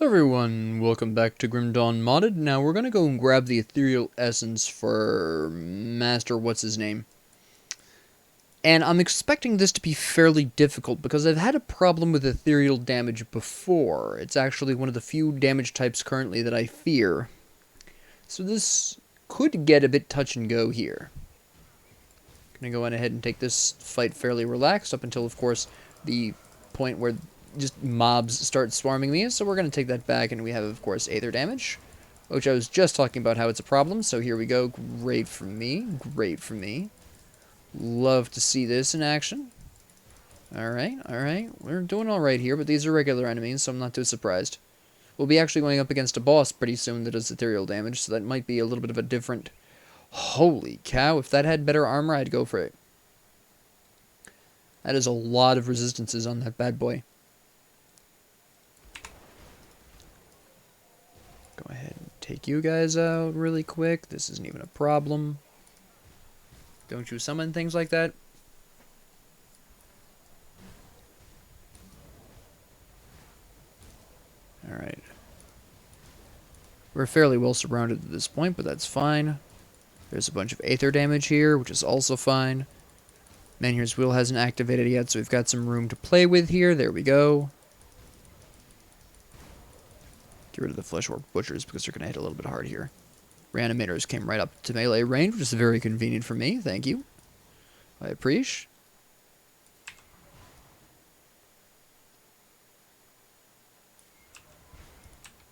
Everyone, welcome back to Grim Dawn Modded. Now we're gonna go and grab the Ethereal Essence for Master What's-His-Name. And I'm expecting this to be fairly difficult because I've had a problem with ethereal damage before. It's actually one of the few damage types currently that I fear. So this could get a bit touch and go here. Gonna go on ahead and take this fight fairly relaxed up until, of course, the point where just mobs start swarming me. So we're going to take that back, and we have, of course, Aether damage, which I was just talking about how it's a problem. So here we go. Great for me. Great for me. Love to see this in action. Alright, alright. We're doing alright here, but these are regular enemies, so I'm not too surprised. We'll be actually going up against a boss pretty soon that does ethereal damage, so that might be a little bit of a different... Holy cow, if that had better armor, I'd go for it. That is a lot of resistances on that bad boy. Go ahead and take you guys out really quick. This isn't even a problem. Don't you summon things like that? Alright. We're fairly well surrounded at this point, but that's fine. There's a bunch of Aether damage here, which is also fine. Menhir's Will hasn't activated yet, so we've got some room to play with here. There we go. Get rid of the Flesh Orb Butchers because they're going to hit a little bit hard here. Reanimators came right up to melee range, which is very convenient for me. Thank you. I appreciate.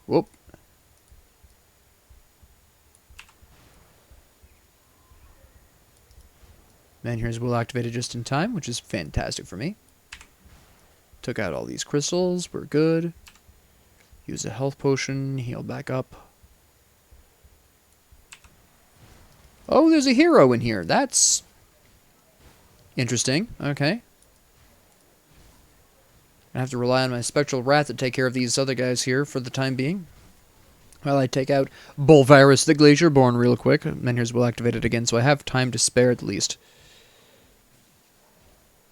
Whoop. Menhir's Will activated just in time, which is fantastic for me. Took out all these crystals. We're good. Use a health potion. Heal back up. Oh, there's a hero in here. That's interesting. Okay. I have to rely on my Spectral Wrath to take care of these other guys here for the time being. While I take out Bolvarus the Glacierborn real quick. Menhir's Will activated again, so I have time to spare at least.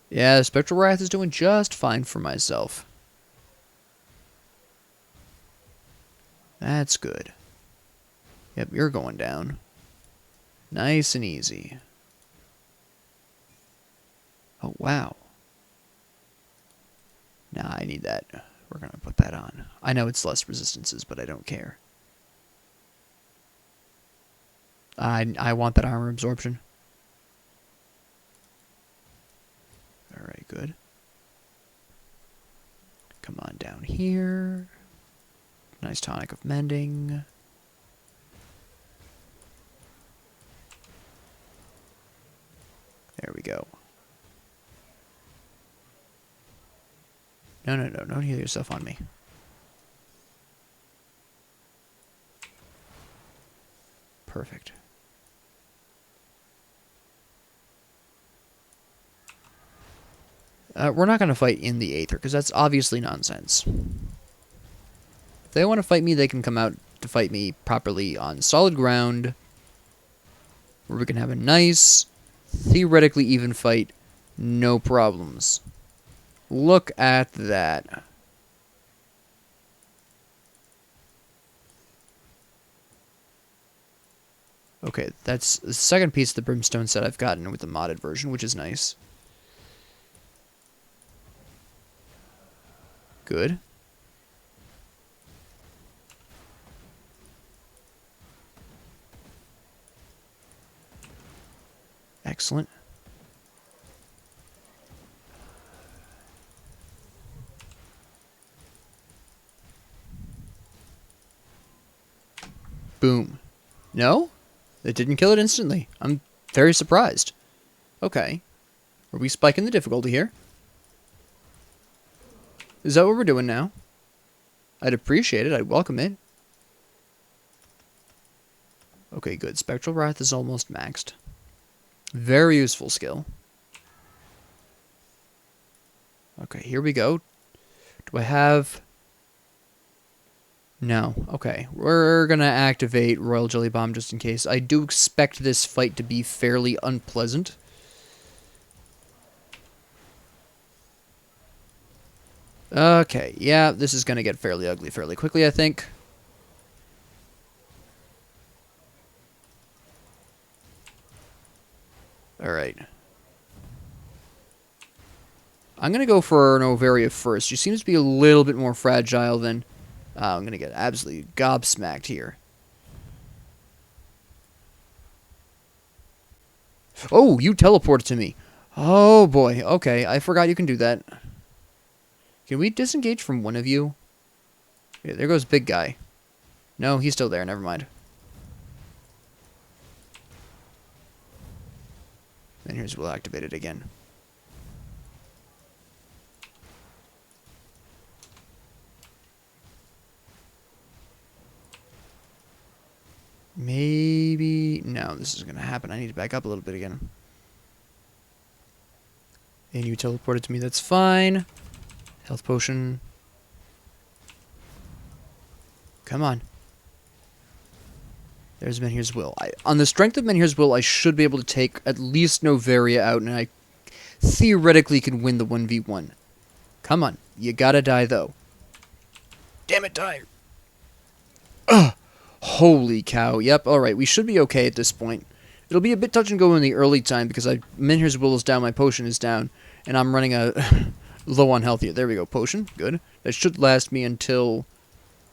Yeah, Spectral Wrath is doing just fine for myself. That's good. Yep, you're going down. Nice and easy. Oh, wow. Nah, I need that. We're going to put that on. I know it's less resistances, but I don't care. I want that armor absorption. Alright, good. Come on down here. Nice tonic of mending. There we go. No, don't heal yourself on me. Perfect. We're not going to fight in the Aether, because that's obviously nonsense. If they want to fight me, they can come out to fight me properly on solid ground, where we can have a nice, theoretically even fight, no problems. Look at that. Okay, that's the second piece of the Brimstone set I've gotten with the modded version, which is nice. Good. Excellent. Boom. No? It didn't kill it instantly. I'm very surprised. Okay. Are we spiking the difficulty here? Is that what we're doing now? I'd appreciate it. I'd welcome it. Okay, good. Spectral Wrath is almost maxed. Very useful skill. Okay, here we go. Do I have... No. Okay. We're going to activate Royal Jelly Bomb just in case. I do expect this fight to be fairly unpleasant. Okay, yeah, this is going to get fairly ugly fairly quickly, I think. Alright. I'm going to go for an Noveria first. She seems to be a little bit more fragile than... I'm going to get absolutely gobsmacked here. Oh, you teleported to me. Oh, boy. Okay, I forgot you can do that. Can we disengage from one of you? Yeah, there goes big guy. No, he's still there. Never mind. And here's we'll activate it again. Maybe... No, this is going to happen. I need to back up a little bit again. And you teleported to me. That's fine. Health potion. Come on. There's Menhir's Will. On the strength of Menhir's Will, I should be able to take at least Noveria out, and I theoretically can win the 1v1. Come on. You gotta die, though. Damn it, die. Ugh. Holy cow. Yep, alright. We should be okay at this point. It'll be a bit touch and go in the early time, because Menhir's Will is down, my potion is down, and I'm running a low on health here. There we go. Potion. Good. That should last me until...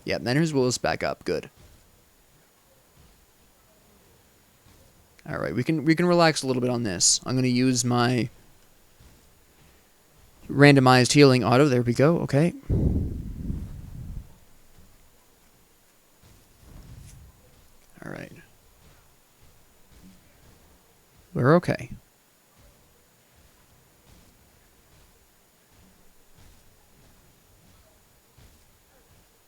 Yeah, Menhir's Will is back up. Good. Alright, we can relax a little bit on this. I'm going to use my randomized healing auto. There we go. Okay. Alright. We're okay.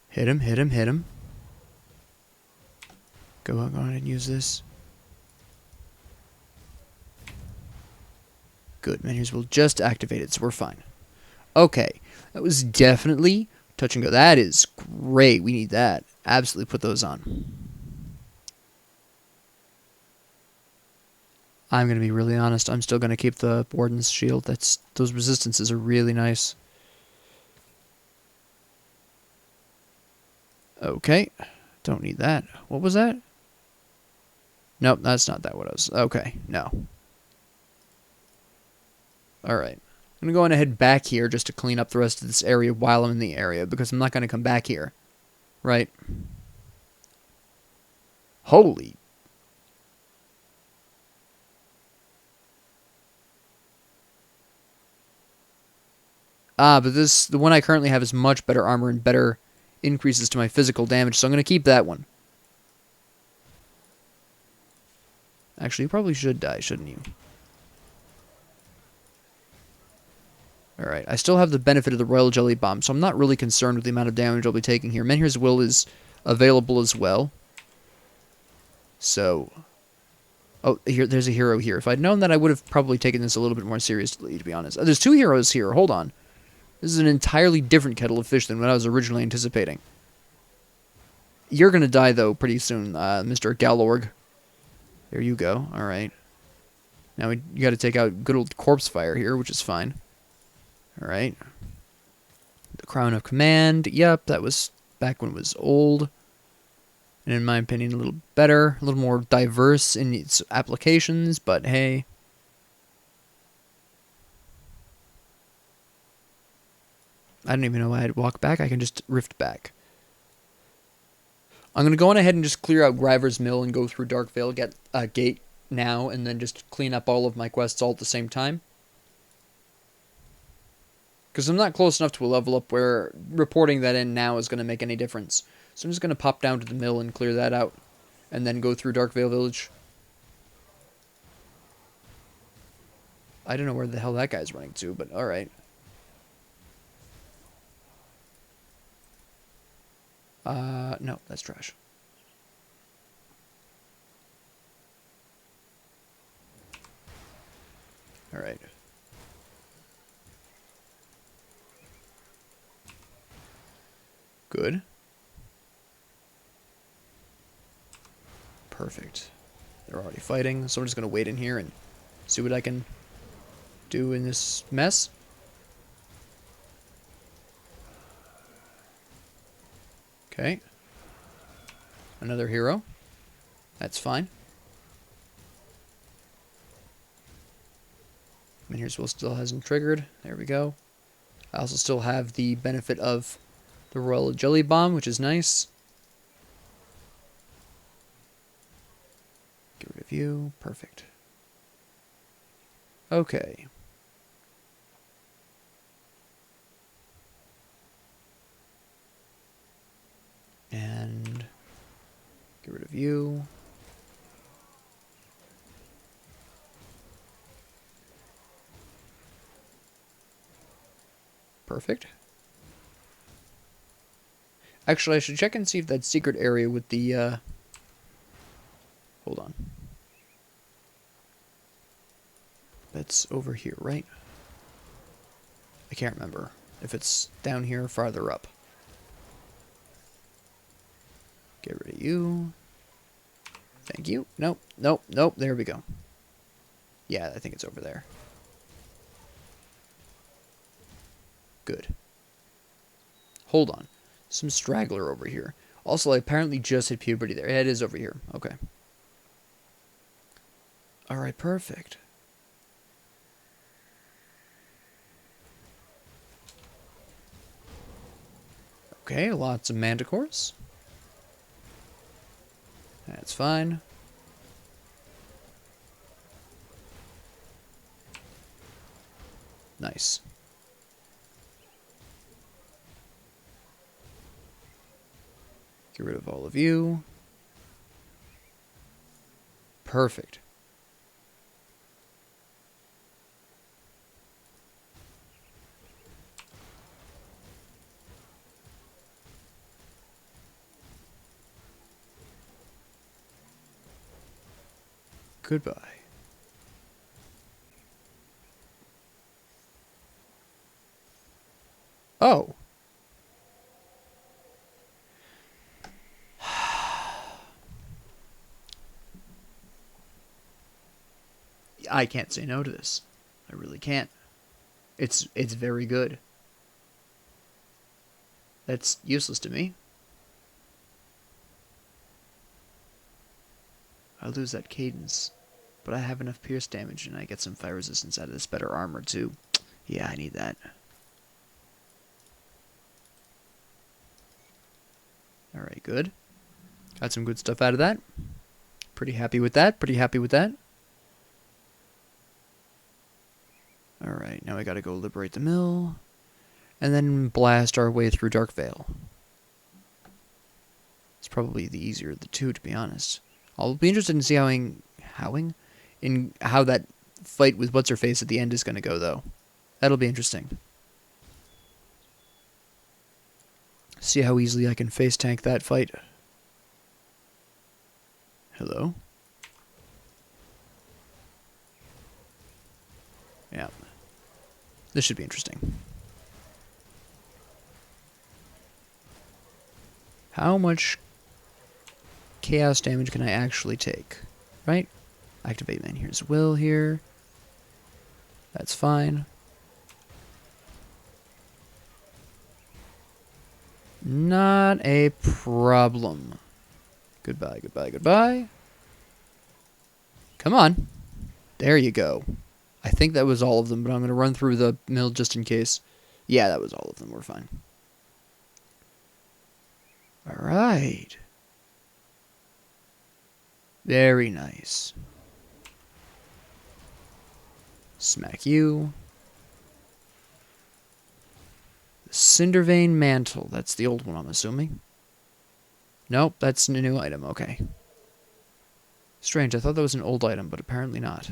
Hit him, hit him, hit him. Go on and use this. Good. Menus will just activate it, so we're fine. Okay. That was definitely touch and go. That is great. We need that. Absolutely put those on. I'm going to be really honest. I'm still going to keep the Warden's Shield. Those resistances are really nice. Okay. Don't need that. What was that? Nope, that's not that what I was... Okay, no. Alright. I'm going to go on ahead back here just to clean up the rest of this area while I'm in the area, because I'm not going to come back here. Right? Holy... Ah, but the one I currently have is much better armor and better increases to my physical damage, so I'm going to keep that one. Actually, you probably should die, shouldn't you? Alright, I still have the benefit of the Royal Jelly Bomb, so I'm not really concerned with the amount of damage I'll be taking here. Menhir's Will is available as well. So... Oh, there's a hero here. If I'd known that, I would have probably taken this a little bit more seriously, to be honest. There's two heroes here. Hold on. This is an entirely different kettle of fish than what I was originally anticipating. You're going to die, though, pretty soon, Mr. Galorg. There you go. Alright. Now you got to take out good old Corpse Fire here, which is fine. Alright. The Crown of Command. Yep, that was back when it was old. And in my opinion, a little better. A little more diverse in its applications, but hey... I don't even know why I'd walk back. I can just rift back. I'm going to go on ahead and just clear out Gryver's Mill and go through Darkvale, get a gate now, and then just clean up all of my quests all at the same time. Because I'm not close enough to a level up where reporting that in now is going to make any difference. So I'm just going to pop down to the mill and clear that out. And then go through Darkvale Village. I don't know where the hell that guy's running to, but alright. No, that's trash. Alright. Good. Perfect. They're already fighting, so I'm just going to wait in here and see what I can do in this mess. Okay. Another hero. That's fine. Here's Will still hasn't triggered. There we go. I also still have the benefit of the Royal Jelly Bomb, which is nice. Get rid of you. Perfect. Okay. And get rid of you. Perfect. Actually, I should check and see if that secret area with the, hold on. That's over here, right? I can't remember if it's down here or farther up. Get rid of you. Thank you. Nope, nope, nope. There we go. Yeah, I think it's over there. Good. Hold on. Some straggler over here. Also, I apparently just hit puberty there. Yeah, it is over here. Okay. Alright, perfect. Okay, lots of manticores. That's fine. Nice. Get rid of all of you. Perfect. Goodbye. Oh. I can't say no to this. I really can't. It's very good. That's useless to me. I lose that cadence, but I have enough pierce damage and I get some fire resistance out of this better armor too. Yeah, I need that. Alright, good. Got some good stuff out of that. Pretty happy with that. Pretty happy with that. Alright, now we gotta go liberate the mill. And then blast our way through Darkvale. It's probably the easier of the two, to be honest. I'll be interested in seeing how that fight with What's-Her-Face at the end is going to go, though. That'll be interesting. See how easily I can face tank that fight. Hello? Yeah. This should be interesting. How much chaos damage can I actually take? Right? Activate man. Here's Will here. That's fine. Not a problem. Goodbye, goodbye, goodbye. Come on. There you go. I think that was all of them, but I'm going to run through the mill just in case. Yeah, that was all of them. We're fine. Alright. Very nice. Smack you. Cindervein Mantle. That's the old one, I'm assuming. Nope, that's a new item. Okay. Strange, I thought that was an old item, but apparently not.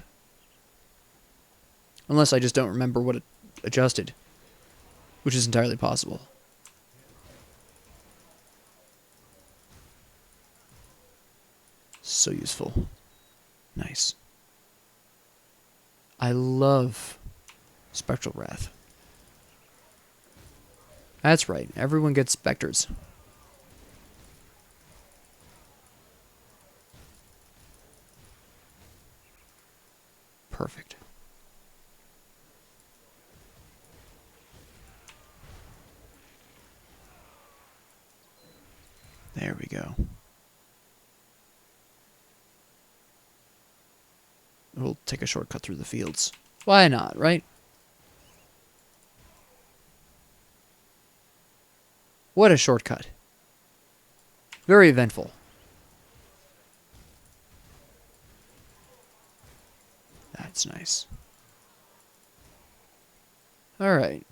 Unless I just don't remember what it adjusted. Which is entirely possible. So useful. Nice. I love Spectral Wrath. That's right, everyone gets specters. Perfect. There we go. We'll take a shortcut through the fields. Why not, right? What a shortcut. Very eventful. That's nice. Alright.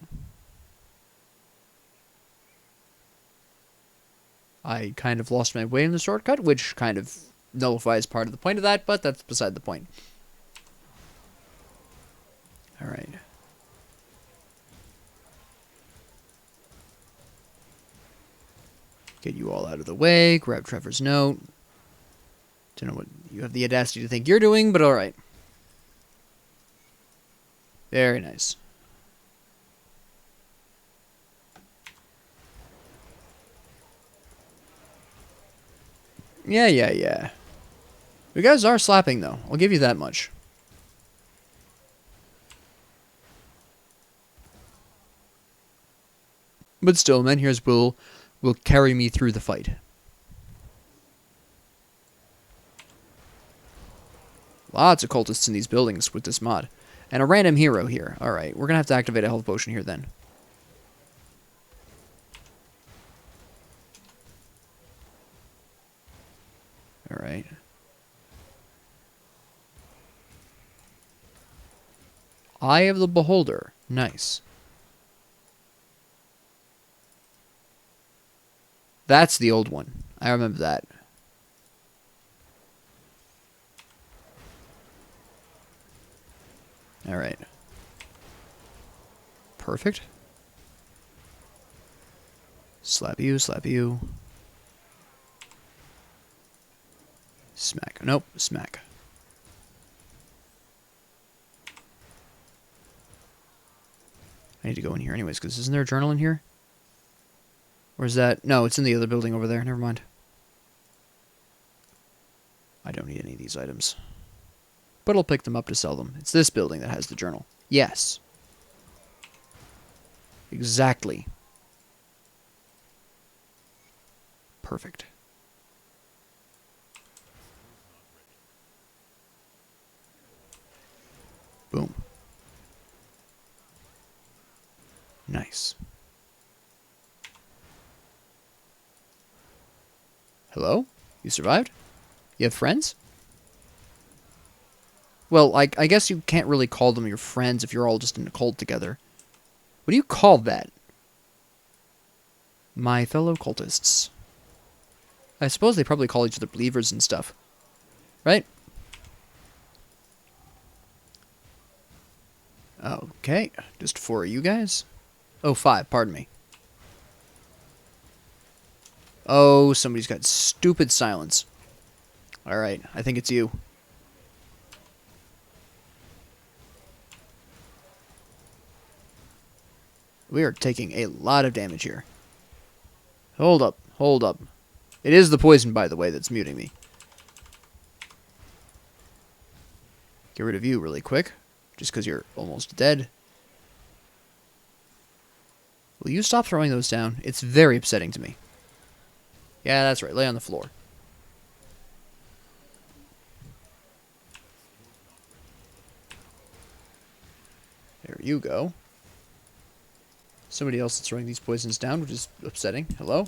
I kind of lost my way in the shortcut, which kind of nullifies part of the point of that, but that's beside the point. Alright. Get you all out of the way, grab Trevor's note. Don't know what you have the audacity to think you're doing, but alright. Very nice. Yeah. You guys are slapping, though. I'll give you that much. But still, Menhirs will carry me through the fight. Lots of cultists in these buildings with this mod. And a random hero here. Alright, we're going to have to activate a health potion here then. Alright. Eye of the Beholder. Nice. That's the old one. I remember that. Alright. Perfect. Slap you, slap you. Smack. Nope, smack. I need to go in here anyways, because isn't there a journal in here? Or is that... No, it's in the other building over there. Never mind. I don't need any of these items. But I'll pick them up to sell them. It's this building that has the journal. Yes. Exactly. Perfect. Boom. Nice. Hello? You survived? You have friends? Well, I guess you can't really call them your friends if you're all just in a cult together. What do you call that? My fellow cultists. I suppose they probably call each other believers and stuff. Right? Okay. Just 4 of you guys? Oh, 5. Pardon me. Oh, somebody's got stupid silence. Alright, I think it's you. We are taking a lot of damage here. Hold up, hold up. It is the poison, by the way, that's muting me. Get rid of you really quick, just because you're almost dead. Will you stop throwing those down? It's very upsetting to me. Yeah, that's right. Lay on the floor. There you go. Somebody else is throwing these poisons down, which is upsetting. Hello?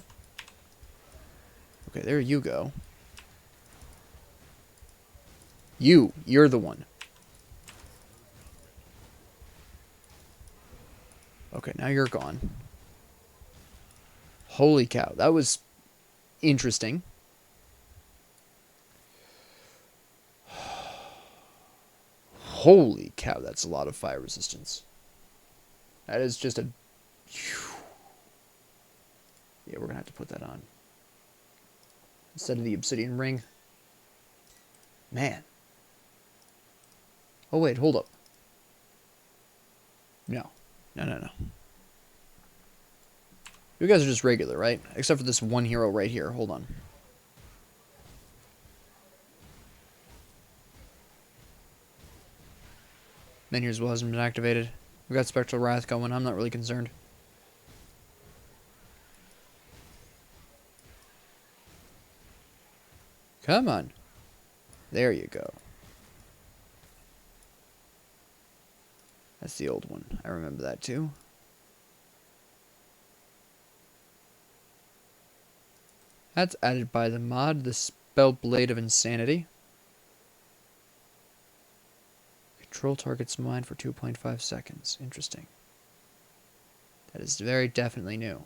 Okay, there you go. You're the one. Okay, now you're gone. Holy cow, that was interesting. Holy cow, that's a lot of fire resistance. That is just a... Yeah, we're gonna have to put that on. Instead of the obsidian ring. Man. Oh, wait, hold up. No. No. You guys are just regular, right? Except for this one hero right here. Hold on. Menhirs Will hasn't been activated. We've got Spectral Wrath going. I'm not really concerned. Come on. There you go. That's the old one. I remember that too. That's added by the mod, the Spell Blade of Insanity. Control target's mind for 2.5 seconds. Interesting. That is very definitely new.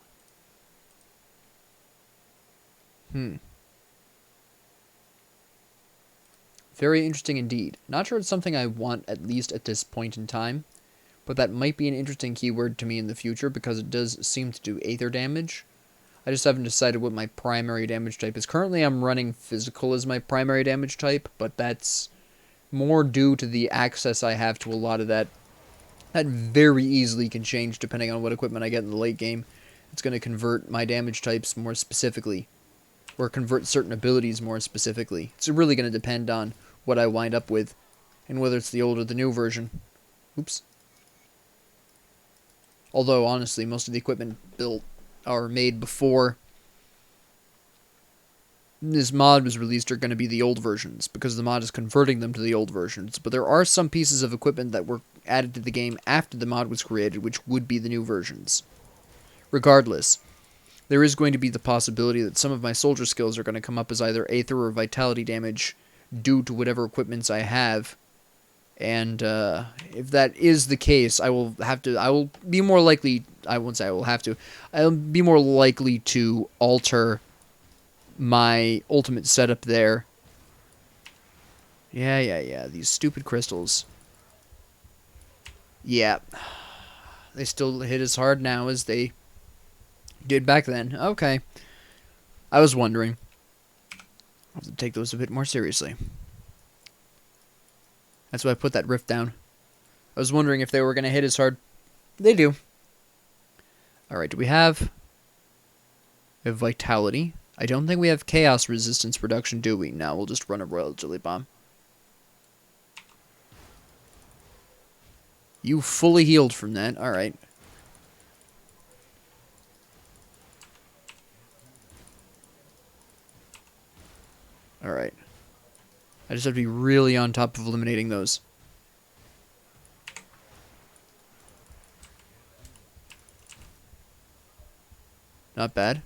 Very interesting indeed. Not sure it's something I want, at least at this point in time, but that might be an interesting keyword to me in the future because it does seem to do Aether damage. I just haven't decided what my primary damage type is. Currently, I'm running Physical as my primary damage type, but that's more due to the access I have to a lot of that. That very easily can change depending on what equipment I get in the late game. It's going to convert my damage types more specifically, or convert certain abilities more specifically. It's really going to depend on what I wind up with, and whether it's the old or the new version. Oops. Although, honestly, most of the equipment built are made before this mod was released are going to be the old versions, because the mod is converting them to the old versions. But there are some pieces of equipment that were added to the game after the mod was created, which would be the new versions. Regardless, there is going to be the possibility that some of my soldier skills are going to come up as either Aether or Vitality damage due to whatever equipments I have. And if that is the case, I will be more likely, I won't say I will have to, I'll be more likely to alter my ultimate setup there. Yeah, these stupid crystals. Yeah, they still hit as hard now as they did back then. Okay. I was wondering. I'll have to take those a bit more seriously. That's why I put that rift down. I was wondering if they were going to hit as hard. They do. Alright, do we have Vitality? I don't think we have Chaos Resistance Reduction, do we? No, we'll just run a Royal Jelly Bomb. You fully healed from that. Alright. Alright. I just have to be really on top of eliminating those. Not bad.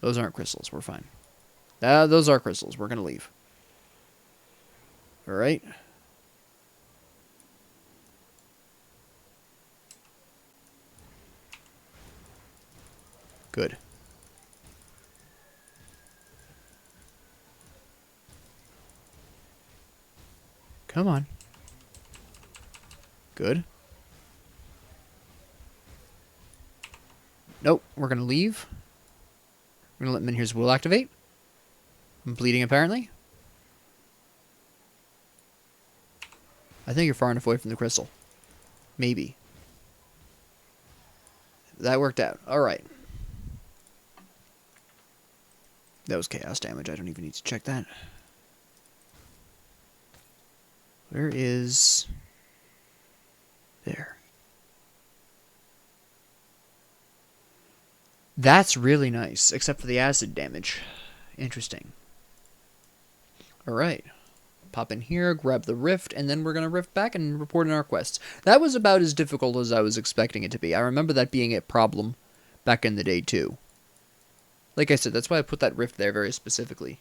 Those aren't crystals. We're fine. Those are crystals. We're going to leave. Alright. Good. Come on. Good. Nope. We're going to leave. We're going to let Minhir's Will activate. I'm bleeding, apparently. I think you're far enough away from the crystal. Maybe. That worked out. Alright. That was chaos damage. I don't even need to check that. Where is... There. That's really nice, except for the acid damage. Interesting. Alright. Pop in here, grab the rift, and then we're going to rift back and report in our quests. That was about as difficult as I was expecting it to be. I remember that being a problem back in the day, too. Like I said, that's why I put that rift there very specifically.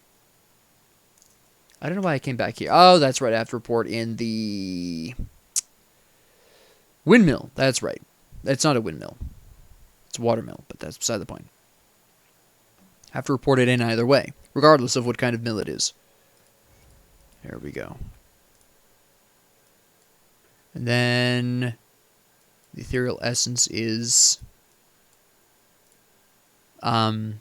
I don't know why I came back here. Oh, that's right. I have to report in the windmill. That's right. It's not a windmill. It's a watermill, but that's beside the point. I have to report it in either way, regardless of what kind of mill it is. There we go. And then the ethereal essence is I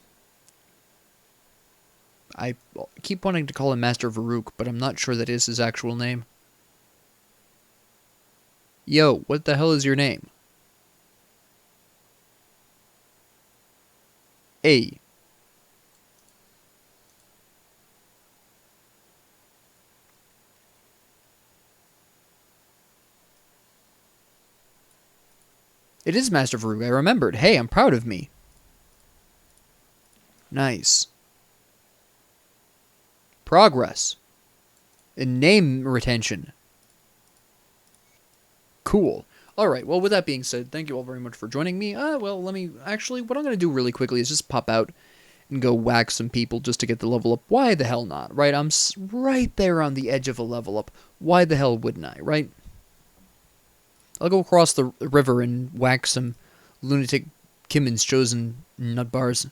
keep wanting to call him Master Varuk, but I'm not sure that is his actual name. Yo, what the hell is your name? A. It is Master Farouk. I remembered. Hey, I'm proud of me. Nice. Progress. And name retention. Cool. Alright, well, with that being said, thank you all very much for joining me. Well, let me... Actually, what I'm going to do really quickly is just pop out and go whack some people just to get the level up. Why the hell not, right? I'm right there on the edge of a level up. Why the hell wouldn't I, right? I'll go across the river and whack some lunatic Kimmon's chosen nut bars.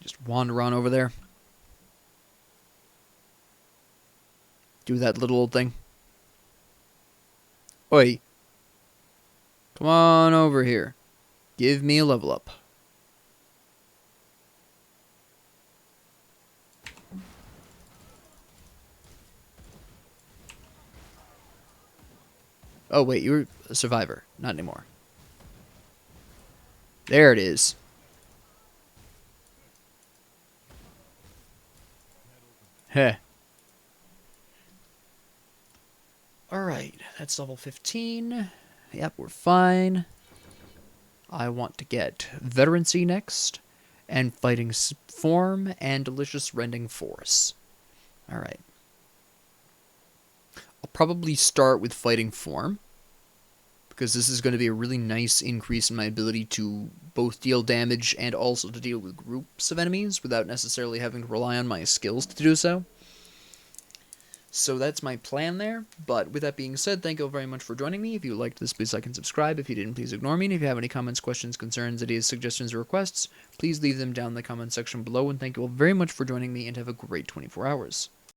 Just wander on over there. Do that little old thing. Oi. Come on over here. Give me a level up. Oh, wait, you're a survivor. Not anymore. There it is. Heh. Alright, that's level 15. Yep, we're fine. I want to get Veterancy next, and Fighting Form, and Delicious Rending Force. Alright. I'll probably start with Fighting Form, because this is going to be a really nice increase in my ability to both deal damage and also to deal with groups of enemies without necessarily having to rely on my skills to do so. So that's my plan there, but with that being said, thank you all very much for joining me. If you liked this, please like and subscribe. If you didn't, please ignore me. And if you have any comments, questions, concerns, ideas, suggestions, or requests, please leave them down in the comment section below. And thank you all very much for joining me, and have a great 24 hours.